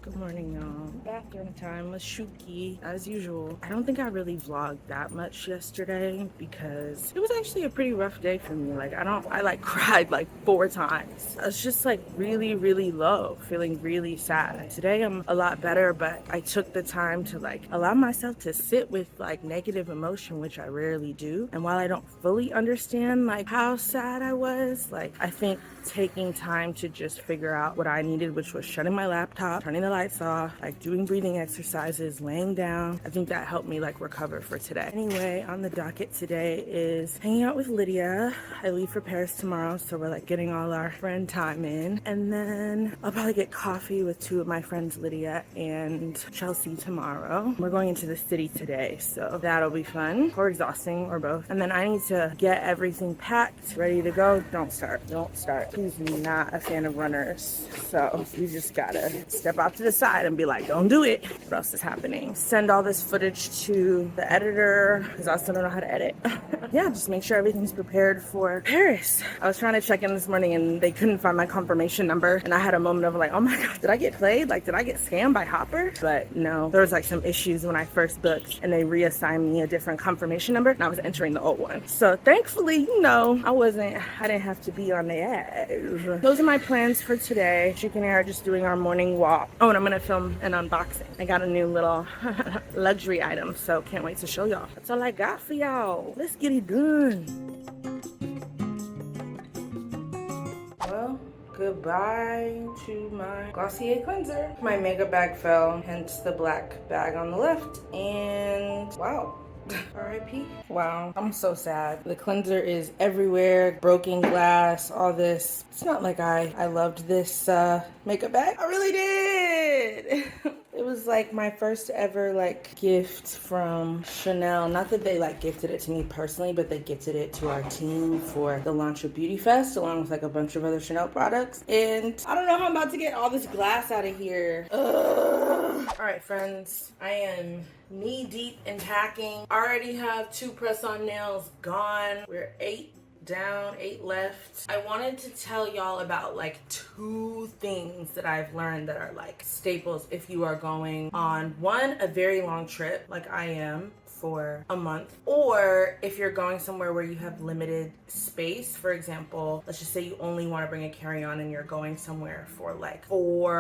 Good morning, y'all. Bathroom time with Shuki, as usual. I don't think I really vlogged that much yesterday because it was actually a pretty rough day for me. I cried like 4 times. I was just like really low, feeling really sad. Today I'm a lot better, but I took the time to like allow myself to sit with like negative emotion, which I rarely do. And while I don't fully understand like how sad I was, like I think taking time to just figure out what I needed, which was shutting my laptop, turning the lights off, like doing breathing exercises, laying down. I think that helped me like recover for today. Anyway, on the docket today is hanging out with Lydia. I leave for Paris tomorrow, so we're like getting all our friend time in. And then I'll probably get coffee with two of my friends, Lydia and Chelsea, tomorrow. We're going into the city today, so that'll be fun or exhausting or both. And then I need to get everything packed, ready to go. Don't start. He's not a fan of runners, so you just gotta step out to the side and be like, don't do it. What else is happening? Send all this footage to the editor because I still don't know how to edit. Yeah, just make sure everything's prepared for Paris. I was trying to check in this morning and they couldn't find my confirmation number, and I had a moment of like, oh my god, did I get played? Like, did I get scammed by Hopper? But no, there was like some issues when I first booked and they reassigned me a different confirmation number and I was entering the old one. So thankfully, I didn't have to be on the ad. Those are my plans for today. Chicken and I are just doing our morning walk. Oh, and I'm gonna film an unboxing. I got a new little luxury item, so can't wait to show y'all. That's all I got for y'all. Let's get it done. Well, goodbye to my Glossier cleanser. My mega bag fell, hence the black bag on the left. And wow. R.I.P. Wow, I'm so sad. The cleanser is everywhere, broken glass, all this. It's not like I loved this makeup bag. I really did. It was like my first ever like gift from Chanel. Not that they like gifted it to me personally, but they gifted it to our team for the launch of Beauty Fest, along with like a bunch of other Chanel products. And I don't know how I'm about to get all this glass out of here. Ugh. All right, friends, I am knee deep in packing. Already have 2 press-on nails gone. We're 8 down, 8 left. I wanted to tell y'all about like 2 things that I've learned that are like staples if you are going on a very long trip like I am for a month, or if you're going somewhere where you have limited space. For example, let's just say you only want to bring a carry-on and you're going somewhere for like 4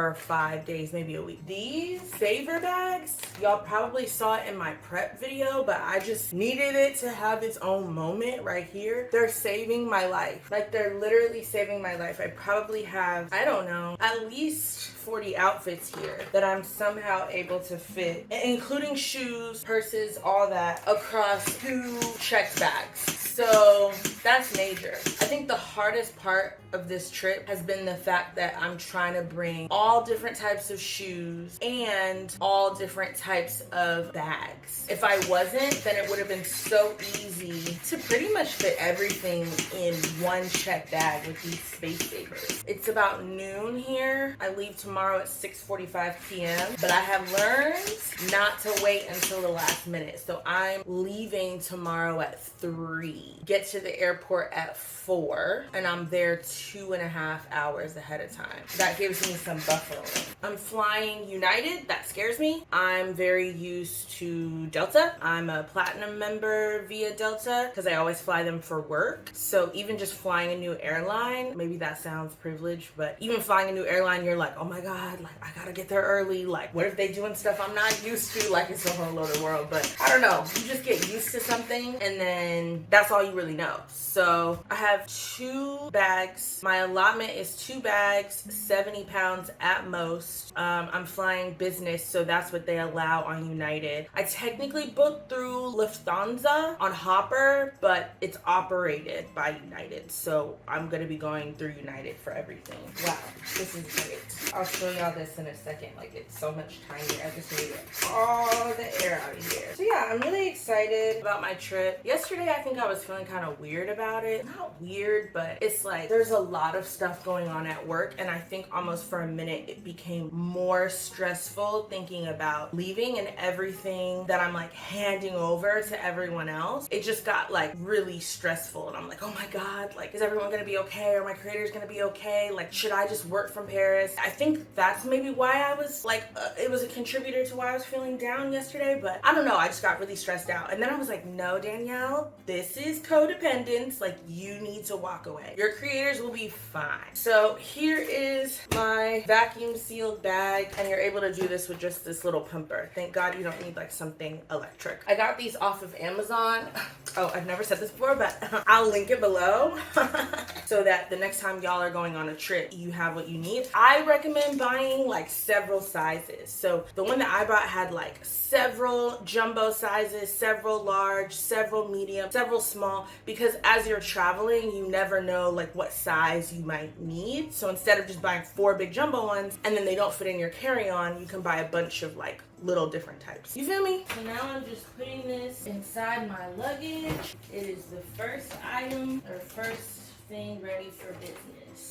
or 5 days, maybe a week. These saver bags, y'all probably saw it in my prep video, but I just needed it to have its own moment right here. They're saving my life. Like, they're literally saving my life. I probably have, I don't know, at least 40 outfits here that I'm somehow able to fit, including shoes, purses, all that, across 2 checked bags. So that's major. I think the hardest part of this trip has been the fact that I'm trying to bring all different types of shoes and all different types of bags. If I wasn't, then it would have been so easy to pretty much fit everything in one check bag with these space savers. It's about noon here. I leave tomorrow at 6:45 p.m. But I have learned not to wait until the last minute. So I'm leaving tomorrow at 3. Get to the airport at 4, and I'm there 2.5 hours ahead of time. That gives me some buffer room. I'm flying United. That scares me. I'm very used to Delta. I'm a platinum member via Delta because I always fly them for work. So even just flying a new airline, maybe that sounds privileged, but even flying a new airline, you're like, oh my god, like I gotta get there early. Like, what if they doing stuff I'm not used to? Like, it's a whole other world. But I don't know. You just get used to something, and then that's all you really know. So I have 2 bags. My allotment is 2 bags, 70 pounds at most. I'm flying business, so that's what they allow on United. I technically booked through Lufthansa on Hopper, but it's operated by United, so I'm gonna be going through United for everything. Wow, this is great. I'll show y'all this in a second. Like, it's so much tinier. I just need all the air out of here. So yeah, I'm really excited about my trip. Yesterday, I think I was feeling kind of weird about it. Not weird, but it's like there's a lot of stuff going on at work, and I think almost for a minute it became more stressful thinking about leaving and everything that I'm like handing over to everyone else. It just got like really stressful, and I'm like, oh my god, like, is everyone gonna be okay? Are my creators gonna be okay? Like, should I just work from Paris? I think that's maybe why I was like, it was a contributor to why I was feeling down yesterday, but I don't know, I just got really stressed out. And then I was like, no, Danielle, this is codependence. Like, you need to walk away. Your creators will be fine. So here is my vacuum sealed bag, and you're able to do this with just this little pumper. Thank God you don't need like something electric. I got these off of Amazon. Oh, I've never said this before, but I'll link it below so that the next time y'all are going on a trip, you have what you need. I recommend buying like several sizes. So the one that I bought had like several jumbo sizes, several large, several medium, several small, because as you're traveling, you never know like what size you might need. So instead of just buying 4 big jumbo ones and then they don't fit in your carry-on, you can buy a bunch of like little different types. You feel me? So now I'm just putting this inside my luggage. It is the first item, or first thing ready for business.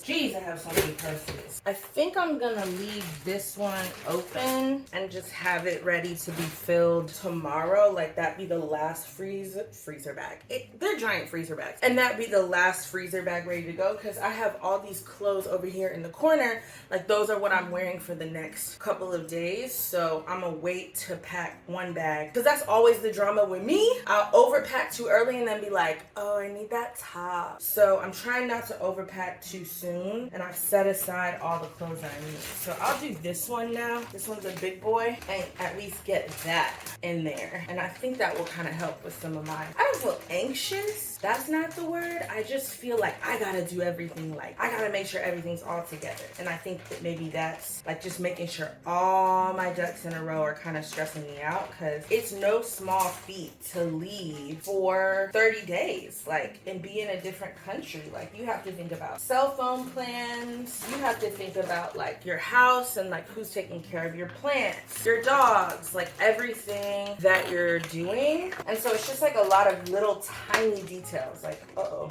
Jeez, I have so many purses. I think I'm gonna leave this one open and just have it ready to be filled tomorrow. Like, that be the last freezer bag. They're giant freezer bags. And that be the last freezer bag ready to go, because I have all these clothes over here in the corner. Like, those are what I'm wearing for the next couple of days. So I'm gonna wait to pack one bag, because that's always the drama with me. I'll overpack too early and then be like, oh, I need that top. So I'm trying not to overpack too soon, and I've set aside all the clothes I need. So I'll do this one now. This one's a big boy, and at least get that in there. And I think that will kind of help with some of my, I don't feel anxious. That's not the word. I just feel like I gotta do everything. Like, I gotta make sure everything's all together. And I think that maybe that's like just making sure all my ducks in a row are kind of stressing me out, because it's no small feat to leave for 30 days, like, and be in a different country. Like, you have to think about cell phone plans. You have to think about like your house and like who's taking care of your plants, your dogs, like everything that you're doing. And so it's just like a lot of little tiny details. Like,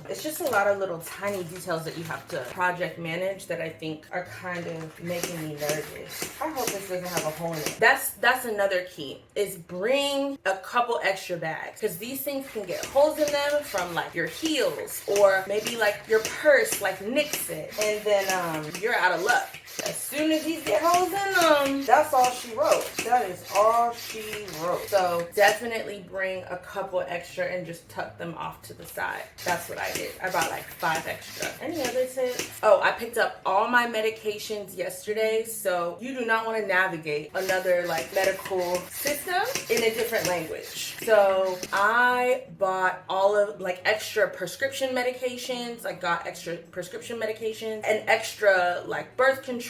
it's just a lot of little tiny details that you have to project manage that I think are kind of making me nervous. I hope this doesn't have a hole in it. That's another key, is bring a couple extra bags, because these things can get holes in them from like your heels, or maybe like your purse like nicks it, and then you're out of luck. As soon as these get holes in them, that's all she wrote. That is all she wrote. So definitely bring a couple extra and just tuck them off to the side. That's what I did. I bought like 5 extra. Any other tips? Oh, I picked up all my medications yesterday. So you do not want to navigate another like medical system in a different language. So I bought all of like extra prescription medications. I got extra prescription medications and extra like birth control,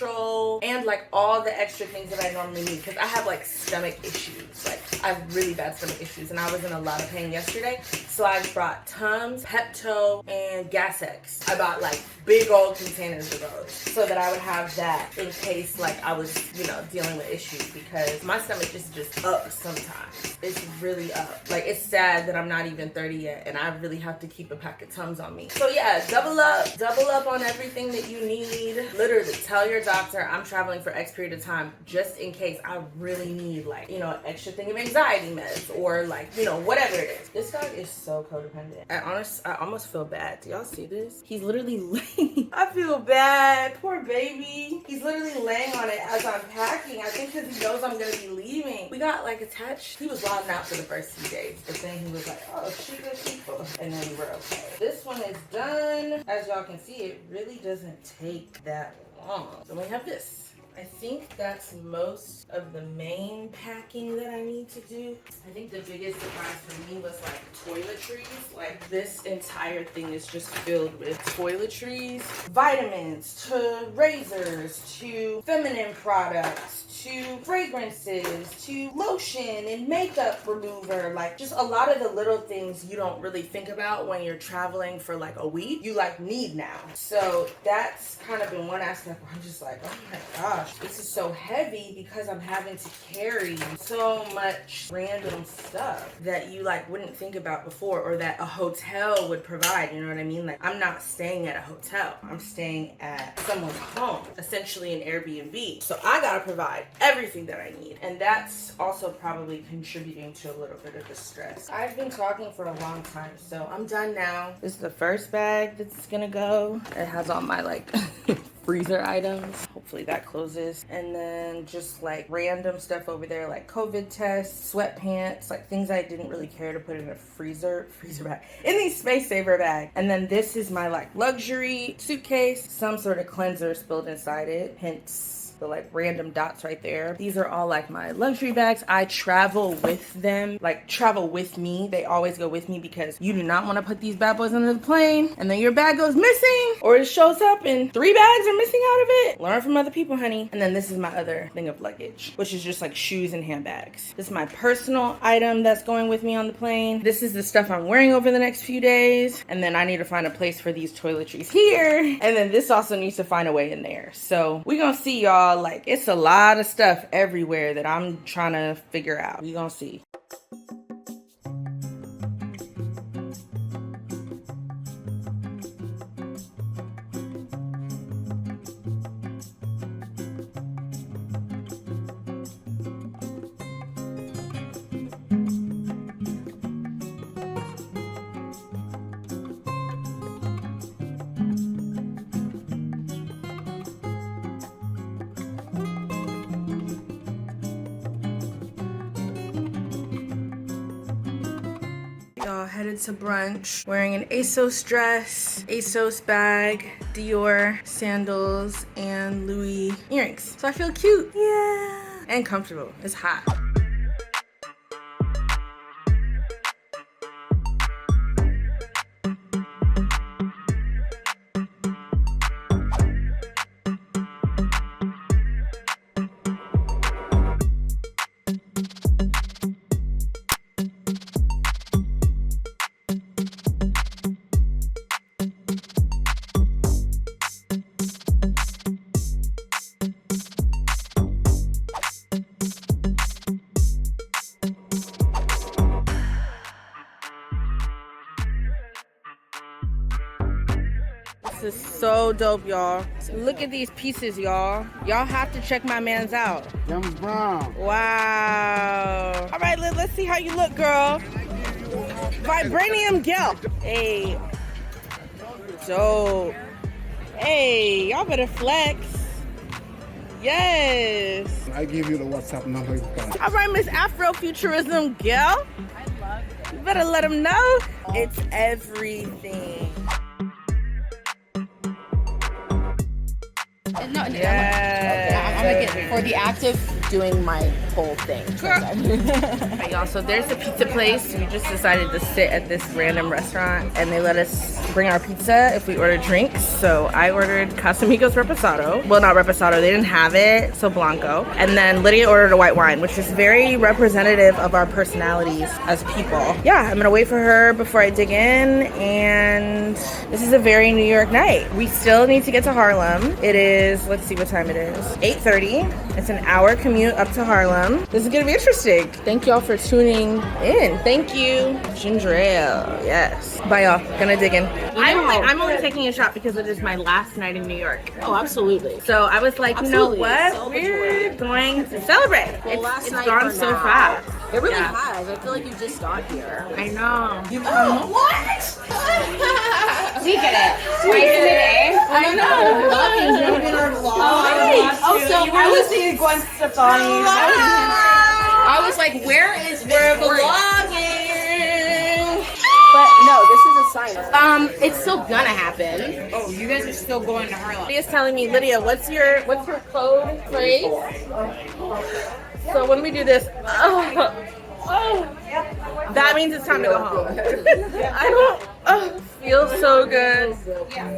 and like all the extra things that I normally need, because I have like stomach issues. Like, I have really bad stomach issues, and I was in a lot of pain yesterday. So I brought Tums, Pepto, and Gas-X. I bought like big old containers of those so that I would have that in case like I was, you know, dealing with issues, because my stomach is just up sometimes. It's really up. Like, it's sad that I'm not even 30 yet, and I really have to keep a pack of Tums on me. So yeah, double up on everything that you need. Literally, tell your doctor I'm traveling for X period of time, just in case I really need like, you know, an extra thing of anxiety meds, or like, you know, whatever it is. This dog is so codependent. I almost feel bad. Do y'all see this? He's literally laying. I feel bad. Poor baby. He's literally laying on it as I'm packing. I think because he knows I'm gonna be leaving. We got like attached. He was wilding out for the first few days, but then he was like, oh, sheeple, and then we're okay. This one is done. As y'all can see, it really doesn't take that long. So we have this. I think that's most of the main packing that I need to do. I think the biggest surprise for me was like toiletries. Like, this entire thing is just filled with toiletries, vitamins, to razors, to feminine products, to fragrances to lotion and makeup remover. Like just a lot of the little things you don't really think about when you're traveling for like a week, you like need now. So that's kind of been one aspect where I'm just like, oh my gosh, this is so heavy because I'm having to carry so much random stuff that you like wouldn't think about before, or that a hotel would provide. You know what I mean? Like I'm not staying at a hotel, I'm staying at someone's home, essentially an Airbnb. So I gotta provide everything that I need, and that's also probably contributing to a little bit of the stress. I've been talking for a long time, so I'm done now. This is the first bag that's gonna go. It has all my like freezer items. Hopefully that closes. And then just like random stuff over there, like COVID tests, sweatpants, like things I didn't really care to put in a freezer bag, in these space saver bag. And then this is my like luxury suitcase, some sort of cleanser spilled inside it, hence the like random dots right there. These are all like my luxury bags. I travel with them, like travel with me. They always go with me because you do not want to put these bad boys under the plane and then your bag goes missing, or it shows up and 3 bags are missing out of it. Learn from other people, honey. And then this is my other thing of luggage, which is just like shoes and handbags. This is my personal item that's going with me on the plane. This is the stuff I'm wearing over the next few days. And then I need to find a place for these toiletries here. And then this also needs to find a way in there. So we're gonna see, y'all. Like it's a lot of stuff everywhere that I'm trying to figure out. We gonna see. Y'all headed to brunch, wearing an ASOS dress, ASOS bag, Dior sandals, and Louis earrings. So I feel cute, yeah, and comfortable. It's hot. This is so dope, y'all. Look at these pieces, y'all. Y'all have to check my man's out. James Brown. Wow. All right, let's see how you look, girl. Vibranium gel. Hey. Dope. Hey, y'all better flex. Yes. I give you the WhatsApp number. All right, Miss Afrofuturism girl. You better let them know. It's everything. No, I'm gonna get for the active doing my whole thing. Alright, y'all, so there's a pizza place. We just decided to sit at this random restaurant and they let us bring our pizza if we order drinks. So I ordered Casamigos Reposado. Well, not Reposado, they didn't have it, so Blanco. And then Lydia ordered a white wine, which is very representative of our personalities as people. Yeah, I'm gonna wait for her before I dig in, and this is a very New York night. We still need to get to Harlem. It is, let's see what time it is, 8:30. It's an hour commute up to Harlem. This is gonna be interesting. Thank y'all for tuning in. Thank you, ginger ale. Yes. Bye, y'all. Gonna dig in. I'm only taking a shot because it is my last night in New York. Oh, absolutely. So I was like, Absolutely. you know what? We're going to celebrate. Well, It's gone so fast. It really Yeah. has. I feel like you just got here. I know. What? We get it. Twice a day. I know. Oh, so You were listening to Gwen Stefani. I was like, where is We're Victoria? vlogging. But no, this is a sign. It's still gonna happen. Oh, you guys are still going to Harlem. Lydia's telling me, Lydia, what's your code phrase? So when we do this, that means it's time to go home. I don't feel so good.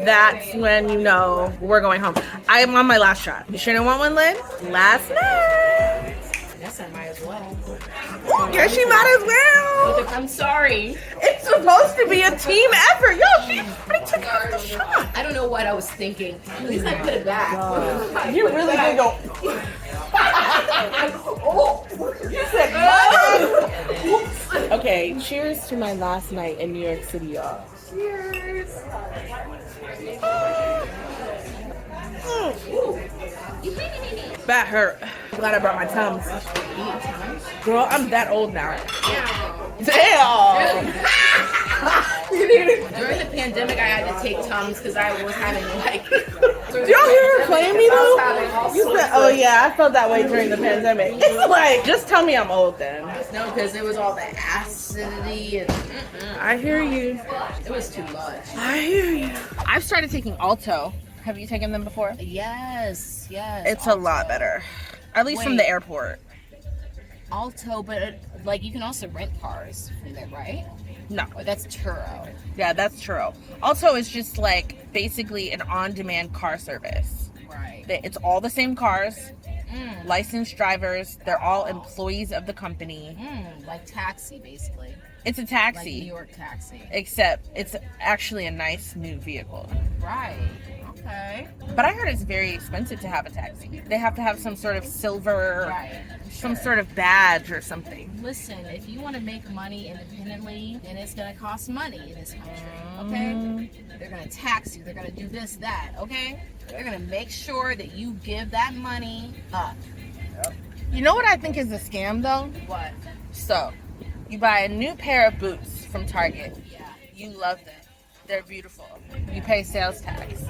That's when you know we're going home. I am on my last shot. You sure don't want one, Lynn? Last night. guess I might as well. Yeah, she might as well. I'm sorry. It's supposed to be a team effort. Yo, she already took out the shot. I don't know what I was thinking. At least I put it back. You really did go. You said Okay, cheers to my last night in New York City, y'all. cheers. That hurt. I'm glad I brought my Tums. Girl, I'm that old now. Damn. During the pandemic, I had to take Tums because I was having like. Did y'all hear her playing me though? You said, oh yeah, I felt that way during the pandemic. It's like, just tell me I'm old then. No, because it was all the acidity and I hear you. it was too much. I hear you. I've started taking Alto. Have you taken them before? Yes. It's a lot better. At least from Wait. the airport. Alto, but like you can also rent cars from there, right? No. Or that's Turo. Yeah, that's true. Alto is just like basically an on-demand car service. Right. It's all the same cars, licensed drivers. They're all employees of the company. Like taxi, basically. It's a Like taxi, New York taxi. except it's actually a nice new vehicle. Right. Okay. But I heard it's very expensive to have a taxi. They have to have some sort of silver, Right. some sort of badge or something. Listen, if you want to make money independently, then it's going to cost money in this country, okay? They're going to tax you. They're going to do this, that, okay? They're going to make sure that you give that money up. You know what I think is a scam though? What? So, you buy a new pair of boots from Target. Yeah. You love them. They're beautiful. You pay sales tax.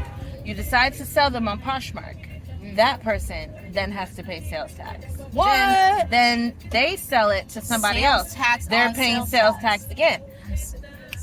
You decide to sell them on Poshmark. That person then has to pay sales tax. What? Then they sell it to somebody Sales else. tax They're on paying sales sales tax. tax again.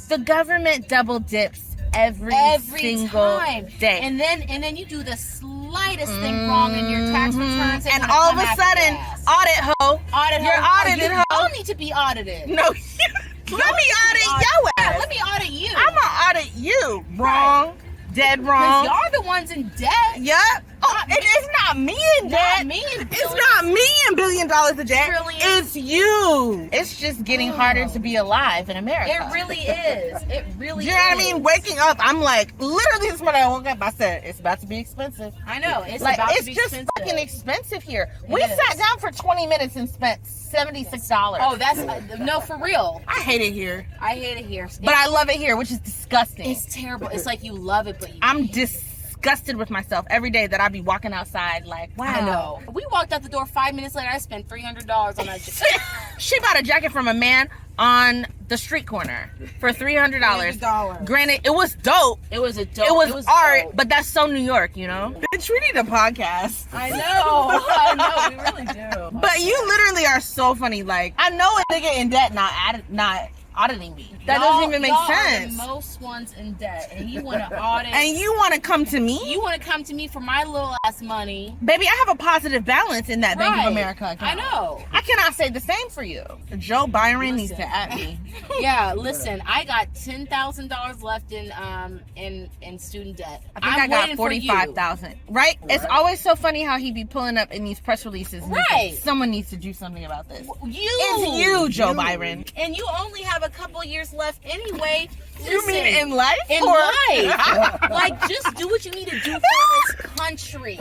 The government double dips every single time. day. And then you do the slightest thing wrong in your tax returns. they And wanna all of come a after sudden, your ass. audit hoe. Audit You're hoe. audited, You hoe. don't need to be audited. No, let me audit your Yeah, ass. let me audit you. I'm gonna audit you. Wrong. Dead wrong. Because y'all the ones in debt. Yep. Oh, it is not me in debt. Not me in It's billion- not me in $1 billion of debt. Trillion. It's you. It's just getting harder to be alive in America. It really is. It really You is. know what I mean? Waking up, I'm like, literally this morning I woke up, I said, it's about to be expensive. I know. It's Like, about it's to be just expensive. fucking expensive here. We is. sat down for 20 minutes and spent $76. Oh, that's no, for real. I hate it here. I hate it here. But I love it here, which is disgusting. It's terrible. It's like you love it, but you I'm hate it. disgusted with myself every day that I be walking outside like, wow. I know. We walked out the door 5 minutes later. I spent $300 on that. She bought a jacket from a man on the street corner for $300. $300. Granted, it was dope. It was a dope. It was art, dope. but that's so New York, you know? Bitch, we need a podcast. I know. I know. We really do. But you literally are so funny. Like, I know a nigga in debt not auditing me. That doesn't even make y'all sense. Are the most ones in debt, and you want to audit. And you want to come to me? you want to come to me for my little ass money. Baby, I have a positive balance in that Bank of Right. America account. I know. I cannot say the same for you. Joe Byron needs to at me. Yeah, listen, I got $10,000 left in student debt. I think I'm I waiting got for you. 45,000. Right? It's always so funny how he be pulling up in these press releases. And he's Right. like, someone needs to do something about this. You. It's you, Joe Byron. And you only have a couple years left anyway. You mean Listen, in life? in or- life. Like, just do what you need to do for this country.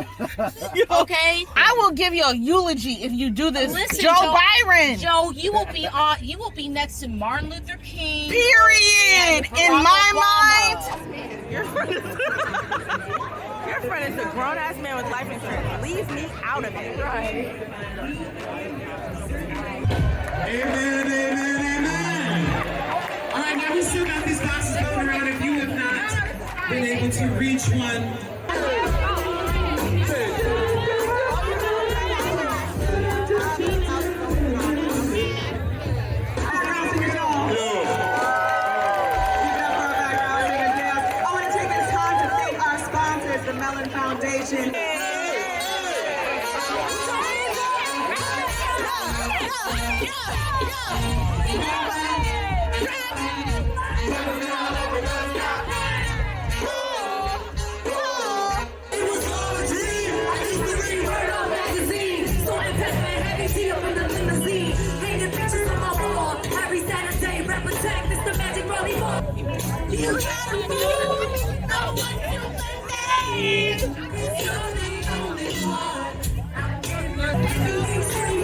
Okay? I will give you a eulogy if you do this, Listen, Joe Byron. Joe, you will be next to Martin Luther King. Period. and In Barack my Obama. mind, your friend is a grown ass man with life insurance. Leave me out of it. Right. Amen, amen, amen. All right, now we still got these boxes going around. If you have not been able to reach one, I want to take this time to thank our sponsors, the Mellon Foundation. it was all a dream. I used to read right on magazine, so I Every see up in the limousine, hanging pictures on my wall. Every Saturday, rap attack, Mr. Magic Rolly Ball. You gotta move, no one can believe. You're the only one. I can't